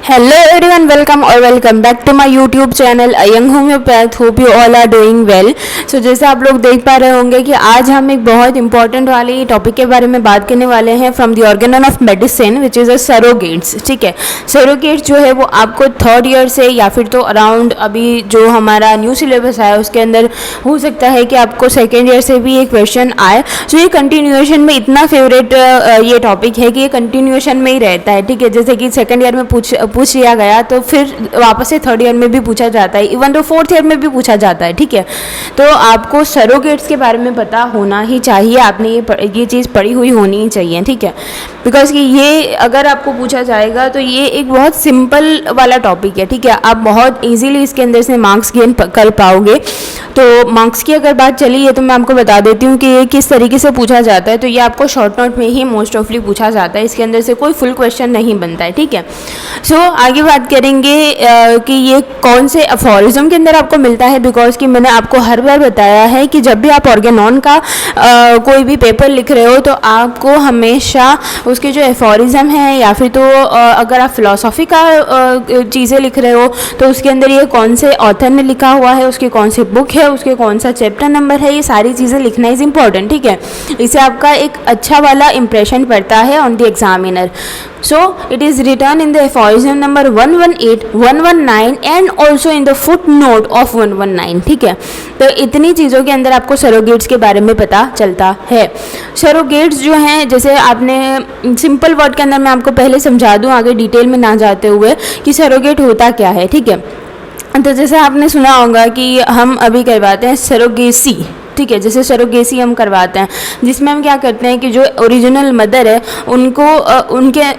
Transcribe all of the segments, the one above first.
Hello everyone, welcome or welcome back to my YouTube channel A Young Homeopath. Hope you all are doing well. So जैसे आप लोग देख पा रहे होंगे कि आज हम एक बहुत इंपॉर्टेंट वाली टॉपिक के बारे में बात करने वाले हैं from the Organon of medicine which is a surrogates. ठीक है, सरोगेट्स जो है वो आपको थर्ड ईयर से या फिर तो अराउंड अभी जो हमारा न्यू सिलेबस आया उसके अंदर हो सकता है कि आपको सेकेंड ईयर से भी एक क्वेश्चन आए. सो ये कंटिन्यूएशन में इतना फेवरेट ये टॉपिक है कि ये कंटिन्यूएशन में ही रहता है. ठीक है, जैसे कि सेकेंड ईयर में पूछ लिया गया तो फिर वापस से थर्ड ईयर में भी पूछा जाता है, इवन तो फोर्थ ईयर में भी पूछा जाता है. ठीक है, तो आपको सरोगेट्स के बारे में पता होना ही चाहिए. आपने ये चीज़ पढ़ी हुई होनी ही चाहिए. ठीक है, बिकॉज कि ये अगर आपको पूछा जाएगा तो ये एक बहुत सिंपल वाला टॉपिक है. ठीक है, आप बहुत ईजीली इसके अंदर से मार्क्स गेन कर पाओगे. तो मार्क्स की अगर बात चली है तो मैं आपको बता देती हूँ कि ये किस तरीके से पूछा जाता है. तो ये आपको शॉर्ट नोट में ही मोस्ट ऑफली पूछा जाता है, इसके अंदर से कोई फुल क्वेश्चन नहीं बनता है. ठीक है, सो आगे बात करेंगे कि ये कौन से अफोरिज्म के अंदर आपको मिलता है. बिकॉज कि मैंने आपको हर बार बताया है कि जब भी आप ऑर्गेनॉन का कोई भी पेपर लिख रहे हो तो आपको हमेशा उसके जो एफोरिज्म है या फिर तो अगर आप फिलोसॉफी का चीज़ें लिख रहे हो तो उसके अंदर ये कौन से ऑथर ने लिखा हुआ है, उसकी कौन सी बुक है, उसके कौन सा चैप्टर नंबर है, ये सारी चीज़ें लिखना इज़ इम्पॉर्टेंट. ठीक है, इससे आपका एक अच्छा वाला इंप्रेशन पड़ता है on the examiner. So it is written in the aphorism number 118, 119 and also in the footnote of 119. ठीक है, तो इतनी चीज़ों के अंदर आपको सरोगेट्स के बारे में पता चलता है. सरोगेट्स जो हैं, जैसे आपने सिंपल वर्ड के अंदर मैं आपको पहले समझा दूं आगे डिटेल में ना जाते हुए कि सरोगेट होता क्या है. ठीक है, तो जैसे आपने सुना होगा कि हम अभी करवाते हैं सरोगेसी. ठीक है, जैसे सरोगेसी हम करवाते हैं जिसमें हम क्या करते हैं कि जो ओरिजिनल मदर है उनको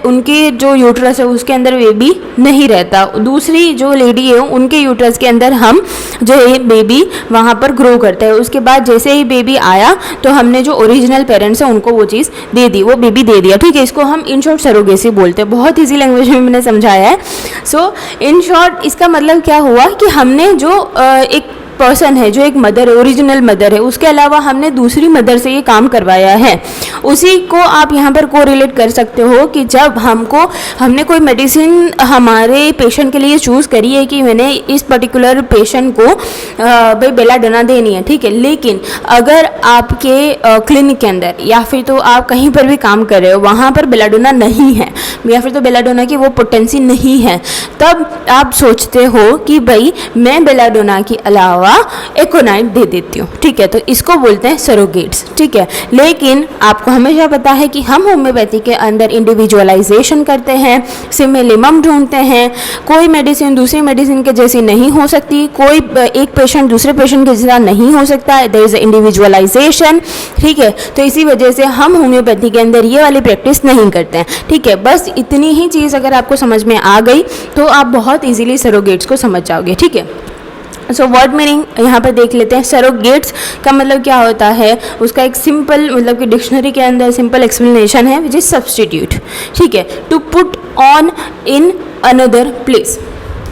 उनके जो यूट्रस है उसके अंदर बेबी नहीं रहता, दूसरी जो लेडी है उनके यूट्रस के अंदर हम जो है बेबी वहाँ पर ग्रो करते हैं. उसके बाद जैसे ही बेबी आया तो हमने जो ओरिजिनल पेरेंट्स हैं उनको वो चीज़ दे दी, वो बेबी दे दिया. ठीक है, इसको हम इन शॉर्ट सरोगेसी बोलते हैं. बहुत ईजी लैंग्वेज में मैंने समझाया है. सो इन शॉर्ट इसका मतलब क्या हुआ कि हमने जो एक पर्सन है, जो एक मदर है, ओरिजिनल मदर है, उसके अलावा हमने दूसरी मदर से ये काम करवाया है. उसी को आप यहाँ पर कोरिलेट कर सकते हो कि जब हमने कोई मेडिसिन हमारे पेशेंट के लिए चूज़ करी है कि मैंने इस पर्टिकुलर पेशेंट को भाई बेलाडोना देनी है. ठीक है, लेकिन अगर आपके क्लिनिक के अंदर या फिर तो आप कहीं पर भी काम कर रहे हो वहाँ पर बेलाडोना नहीं है या फिर तो बेलाडोना की वो पोटेंसी नहीं है, तब आप सोचते हो कि भाई मैं बेलाडोना के अलावा एकोनाइट दे देती हूँ. ठीक है, तो इसको बोलते हैं सरोगेट्स. ठीक है, लेकिन आपको हमेशा पता है कि हम होम्योपैथी के अंदर इंडिविजुअलाइजेशन करते हैं, सिमिलिमम ढूंढते हैं. कोई मेडिसिन दूसरी मेडिसिन के जैसी नहीं हो सकती, कोई एक पेशेंट दूसरे पेशेंट के जैसा नहीं हो सकता. There is individualisation. ठीक है, तो इसी वजह से हम होम्योपैथी के अंदर ये वाली प्रैक्टिस नहीं करते हैं. ठीक है, बस इतनी ही चीज़ अगर आपको समझ में आ गई तो आप बहुत ईजिली सरोगेट्स को समझ जाओगे. ठीक है, सो वर्ड मीनिंग यहाँ पर देख लेते हैं. सरोगेट्स का मतलब क्या होता है, उसका एक सिंपल मतलब कि डिक्शनरी के अंदर सिंपल एक्सप्लेनेशन है विच इज सब्सटीट्यूट. ठीक है, to put on in another place.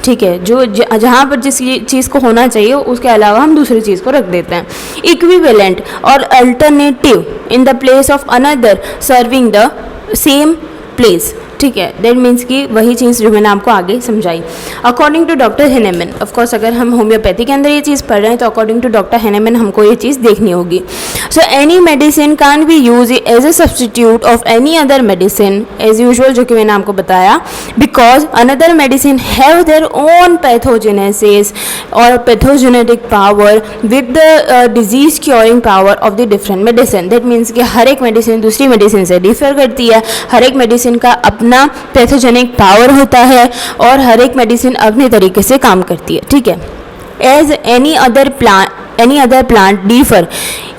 ठीक है, जो जहाँ पर जिस चीज़ को होना चाहिए उसके अलावा हम दूसरी चीज़ को रख देते हैं. इक्विवेलेंट और alternative in the place of another serving the same place. ठीक है, दैट मीन्स कि वही चीज़ जो मैंने आपको आगे समझाई. According to doctor Hahnemann, of course अगर हम होम्योपैथी के अंदर ये चीज़ पढ़ रहे हैं तो अकॉर्डिंग टू डॉक्टर हेनेमन हमको ये चीज़ देखनी होगी. So any medicine can be use as a substitute of any other medicine as usual, जो कि मैंने आपको बताया, because another medicine have their own pathogenesis और pathogenetic power with the disease curing power of the different medicine. That means कि हर एक medicine दूसरी मेडिसिन से डिफर करती है, हर एक मेडिसिन का अपना पैथोजेनिक पावर होता है और हर एक मेडिसिन अपने तरीके से काम करती है. ठीक है, as any other plant differ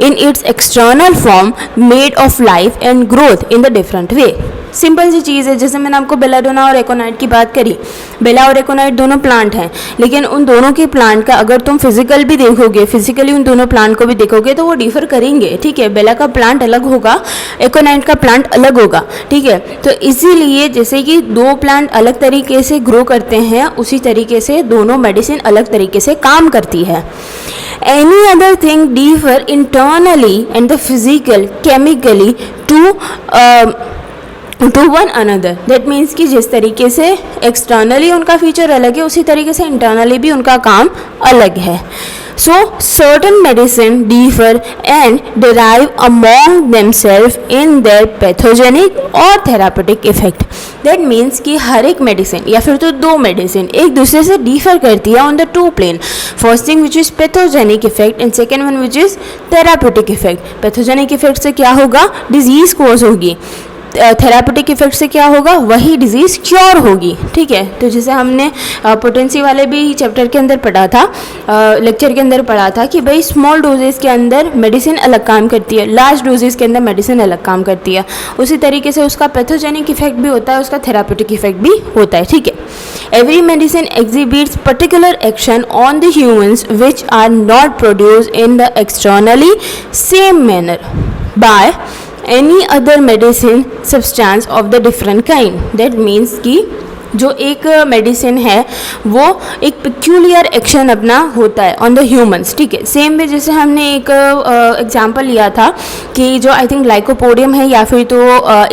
in its external form made of life and growth in the different way. Simple सी चीज़ है, जैसे मैंने आपको बेलाडोना और एकोनाइट की बात करी. बेला और एकोनाइट दोनों प्लांट हैं, लेकिन उन दोनों के प्लांट का अगर तुम फिजिकली उन दोनों प्लांट को भी देखोगे तो वो डिफर करेंगे. ठीक है, बेला का प्लांट अलग होगा, एकोनाइट का प्लांट अलग होगा. ठीक है, तो इसीलिए जैसे कि दो प्लांट अलग तरीके से ग्रो करते हैं उसी तरीके से दोनों मेडिसिन अलग तरीके से काम करती है. Any other thing differ internally and the physical, chemically to to one another. That means कि जिस तरीके से एक्सटर्नली उनका फीचर अलग है उसी तरीके से इंटरनली भी उनका काम अलग है। So certain medicine differ and derive among themselves in their pathogenic और therapeutic effect. That means कि हर एक मेडिसिन या फिर तो दो मेडिसिन एक दूसरे से डिफर करती है on the two plane. First thing which is pathogenic effect and second one which is therapeutic effect. Pathogenic effect से क्या होगा, डिजीज कोज होगी। थेरापेटिक इफेक्ट से क्या होगा, वही डिजीज़ क्योर होगी। ठीक है, तो जैसे हमने पोटेंसी वाले भी चैप्टर के अंदर पढ़ा था, लेक्चर के अंदर पढ़ा था कि भाई स्मॉल डोजेस के अंदर मेडिसिन अलग काम करती है, लार्ज डोजेस के अंदर मेडिसिन अलग काम करती है। उसी तरीके से उसका पैथोजेनिक इफेक्ट भी होता है, उसका थेरापेटिक इफेक्ट भी होता है। ठीक है, every medicine exhibits particular action on the humans which are not produce in the externally same manner by any other medicine substance of the different kind. That means कि जो एक मेडिसिन है वो एक पिक्यूलियर एक्शन अपना होता है on the humans. ठीक है, सेम वे जैसे हमने एक एग्जांपल लिया था कि जो आई थिंक लाइकोपोडियम है या फिर तो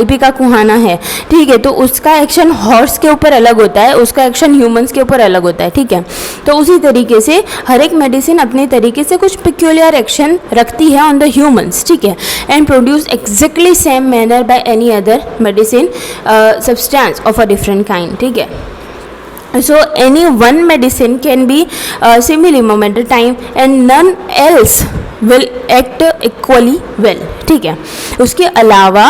इपिका कुहाना है। ठीक है, तो उसका एक्शन हॉर्स के ऊपर अलग होता है, उसका एक्शन ह्यूमंस के ऊपर अलग होता है। ठीक है, तो उसी तरीके से हर एक मेडिसिन अपने तरीके से कुछ पिक्यूलियर एक्शन रखती है ऑन द ह्यूमंस। ठीक है, and produce exactly same manner by any other medicine substance of a different kind. ठीक है, so any one medicine can be similar moment of time and none else will act equally well. ठीक है, उसके अलावा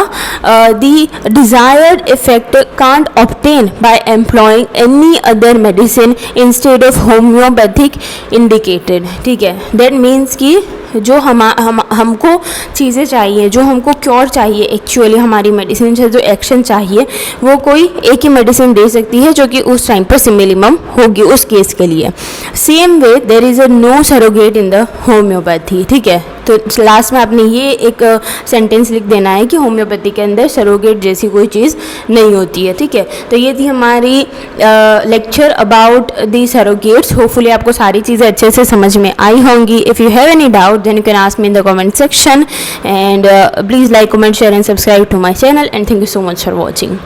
the desired effect can't obtain by employing any other medicine instead of homeopathic indicated. ठीक है, that means कि जो हमको चीज़ें चाहिए, जो हमको क्योर चाहिए, एक्चुअली हमारी मेडिसिन से जो एक्शन चाहिए वो कोई एक ही मेडिसिन दे सकती है जो कि उस टाइम पर सिमिलिमम होगी उस केस के लिए। Same way there is a no surrogate in the homeopathy. ठीक है, तो लास्ट में आपने ये एक सेंटेंस लिख देना है कि होम्योपैथी के अंदर सरोगेट जैसी कोई चीज़ नहीं होती है। ठीक है, तो ये थी हमारी lecture about the surrogates. Hopefully आपको सारी चीज़ें अच्छे से समझ में आई होंगी। If you have any doubt then you can ask me in the comment section, and please like, comment, share and subscribe to my channel, and thank you so much for watching.